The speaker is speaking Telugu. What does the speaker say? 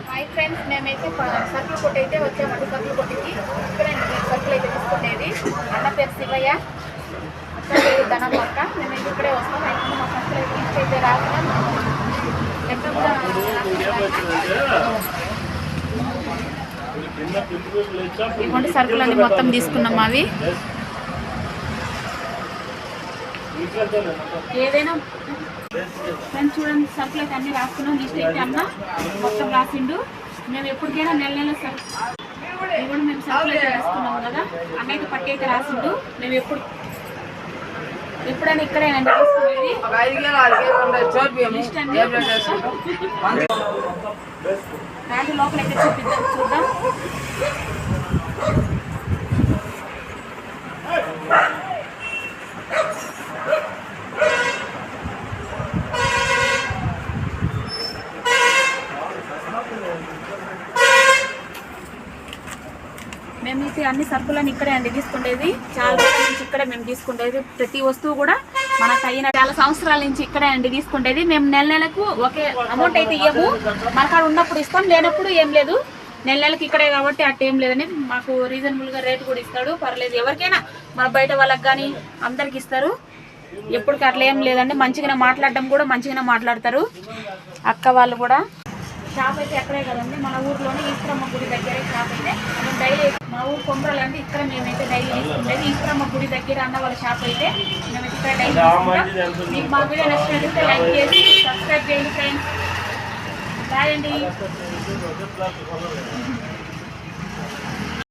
హాయ్ ఫ్రెండ్స్, మేమైతే సరుకులు కొట్టి అయితే వచ్చామండి. సరుకులు కొట్టికి ఇక్కడే సరుకులు అయితే తీసుకునేది. అన్న పేరు శివయ్య, అక్క పేరు ధనమ్మ. మేమైతే ఇక్కడే వస్తాం. అయితే మా సరుకులు అయితే తీసుకైతే రాకుండా ఎక్కడ కూడా ఇవ్వండి. సరుకులన్నీ మొత్తం తీసుకున్నాం. అవి ఏదైనా ఫ్రెండ్స్ చూడండి, సరుకులు అయితే అన్నీ రాసుకున్నాం. లిస్ట్ అయితే అన్న మొత్తం రాసిండు. మేము ఎప్పటికైనా నెల నెల ఇవ్వండి, మేము సరుకులు అయితే రాసుకున్నాము కదా. అన్న అయితే పట్టి అయితే రాసిండు. మేము ఎప్పుడైనా ఇక్కడేనండి తీసుకునేది. లిస్ట్ అన్నీ దాంట్లో లోపల అయితే చూద్దాం. మేమైతే అన్ని సరుకులను ఇక్కడే అండి తీసుకునేది. చాలా రోజుల నుంచి ఇక్కడే మేము తీసుకునేది. ప్రతి వస్తువు కూడా మనకు అయిన చాలా సంవత్సరాల నుంచి ఇక్కడే అండి తీసుకునేది. మేము నెల నెలకు ఒకే అమౌంట్ అయితే ఇవ్వము. మనకాడ ఉన్నప్పుడు ఇస్తాం, లేనప్పుడు ఏం లేదు. నెల నెలకి ఇక్కడే కాబట్టి అట్టేం లేదని మాకు రీజనబుల్గా రేటు కూడా ఇస్తాడు. పర్లేదు, ఎవరికైనా మన బయట వాళ్ళకి కానీ అందరికి ఇస్తారు. ఎప్పటికీ అట్లా ఏం లేదండి. మంచిగానే మాట్లాడడం కూడా మంచిగానే మాట్లాడతారు అక్క వాళ్ళు కూడా. షాప్ అయితే ఎక్కడే కదండి, మన ఊర్లోనే ఈశ్వరమ్మ గుడి దగ్గరే షాప్ అయితే. మేము డైలీ మా ఊరు కొంపరాలు అంటే ఇక్కడ మేమైతే డైలీ తీసుకుంటేది. ఈశ్వరమ్మ గుడి దగ్గర అన్న వాళ్ళ షాప్ అయితే మేమైతే ఇక్కడ డైలీ తీసుకుంటాం. మీకు మా వీడియో నచ్చినట్లయితే లైక్ చేసి సబ్స్క్రైబ్ చేయండి ఫ్రెండ్స్. బాయ్ అండి.